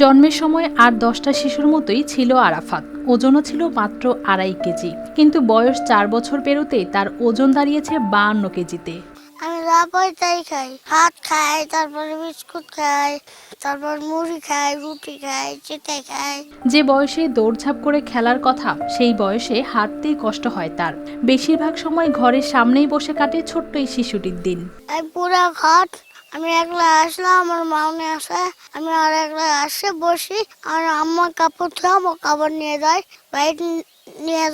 জন্মের সময় আর 10টা শিশুর মতোই ছিল আরাফাত। ওজনও ছিল মাত্র 2.5 কেজি, কিন্তু বয়স 4 বছর পেরোতেই তার ওজন দাঁড়িয়েছে 52 কেজিতে। আমি যা পাই তাই খাই, ভাত খাই, তারপরে বিস্কুট খাই, তারপর মুড়ি খাই, রুটি খাই, চিটাই খাই। যে বয়সে দৌড়ঝাঁপ করে খেলার কথা, সেই বয়সে হাঁটতেই কষ্ট হয় তার। বেশিরভাগ সময় ঘরের সামনেই বসে কাটে ছোট্ট এই শিশুটির দিন। আমি পুরা ঘাট, আমি একলা আসলাম, আমার মাউনে আসে, আমি আর একলা আসে বসি, আর আম্মা কাপড় ধোয়া, আমার কাপড় নিয়ে যায়, বাইক নিয়ে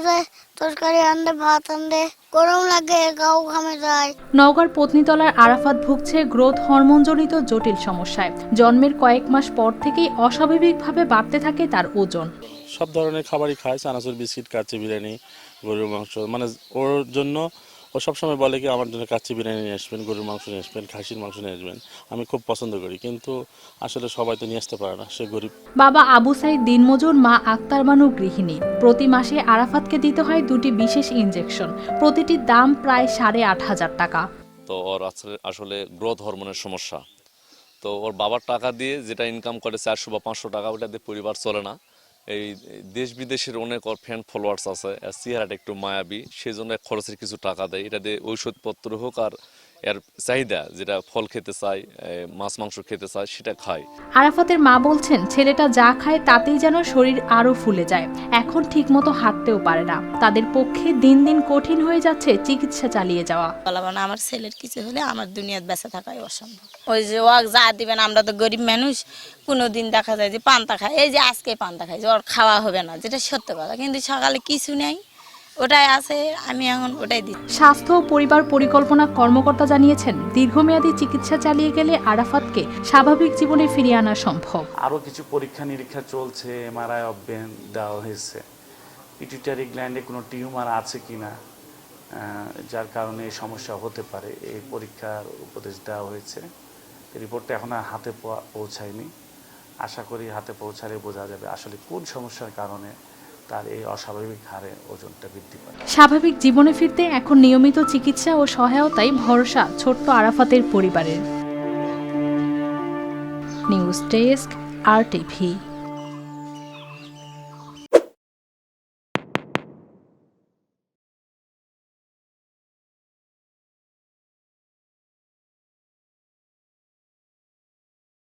যায় তরকারি আনতে, ভাত আনতে, গরম লাগে, গাও ঘামে যায়। নওগাঁর পত্নীতলার আরাফাত ভুগছে গ্রোথ হরমোনজনিত জটিল সমস্যায়। জন্মের কয়েক মাস পর থেকেই অস্বাভাবিকভাবে বাড়তে থাকে তার ওজন। সব ধরনের খাবারই খায়, চানাচুর, বিস্কিট, কাচ্চি বিরিয়ানি, গরুর মাংস। মানে ওর জন্য ও সবসময় বলে কি আমার জন্য কাচ্চি বিরিয়ানি নিয়ে আসবেন, গরুর মাংস নিয়ে আসবেন, খাসির মাংস নিয়ে আসবেন। আমি খুব পছন্দ করি, কিন্তু আসলে সবাই তো নিয়ে আসতে পারে না, সে গরিব। বাবা আবু সাইদ দিনমজুর, মা আক্তার বানু গৃহিণী। প্রতি মাসে আরাফাতকে দিতে হয় 2টি বিশেষ ইনজেকশন, প্রতিটির দাম প্রায় 8,500 টাকা। তো ওর আসলে গ্রোথ হরমোনের সমস্যা। তো ওর বাবার টাকা দিয়ে যেটা ইনকাম করে 400 বা 500 টাকা, ওটা দিয়ে পরিবার চলে না। এই দেশ বিদেশের অনেক ওর ফ্যান ফলোয়ার্স আছে, চেহারাটা একটু মায়াবী, সেই জন্য খরচের কিছু টাকা দেয়। এটা দিয়ে ঔষধপত্র হোক আর এর চাহিদা, যেটা ফল খেতে চায়, মাছ মাংস খেতে চায়, সেটা খায়। আরাফাতের মা বলছেন, ছেলেটা যা খায় তাতেই যেন শরীর আরো ফুলে যায়। এখন ঠিকমতো হাঁটতেও পারে না। তাদের পক্ষে দিন দিন কঠিন হয়ে যাচ্ছে চিকিৎসা চালিয়ে যাওয়া। বলবো না, আমার ছেলের কিছু হলে আমার দুনিয়াতে বেঁচে থাকাই অসম্ভব। ওই যে ওয়াক যা দিবেন, আমরা তো গরিব মানুষ, কোনোদিন দেখা যায় যে পান্তা খায়, এই যে আজকে পান্তা খাই, ওর খাওয়া হবে না, যেটা সত্য কথা, কিন্তু সকালে কিছু নেই, ওটাই আছে, আমি এখন ওটাই দিচ্ছি। স্বাস্থ্য ও পরিবার পরিকল্পনা কর্মকর্তা জানিয়েছেন, দীর্ঘমেয়াদী চিকিৎসা চালিয়ে গেলে আরাফাতকে স্বাভাবিক জীবনে ফিরিয়ে আনা সম্ভব। আরও কিছু পরীক্ষা নিরীক্ষা চলছে, এমআরআই অব্যান দেওয়া হয়েছে, পিটুইটারি গ্ল্যান্ডে কোনো টিউমার আছে কিনা, যার কারণে এই সমস্যা হতে পারে, এই পরীক্ষার উপদেশ দেওয়া হয়েছে। রিপোর্টটা এখন আর হাতে পৌঁছায়নি। আশা করি হাতে পৌঁছালে বোঝা যাবে আসলে কোন সমস্যার কারণে তার এই অস্বাভাবিক হারে ওজনটা বৃদ্ধি পায়। স্বাভাবিক জীবনে ফিরতে এখন নিয়মিত চিকিৎসা ও সহায়তায় ভরসা ছোট্ট আরাফাতের পরিবারের। News desk, RTV।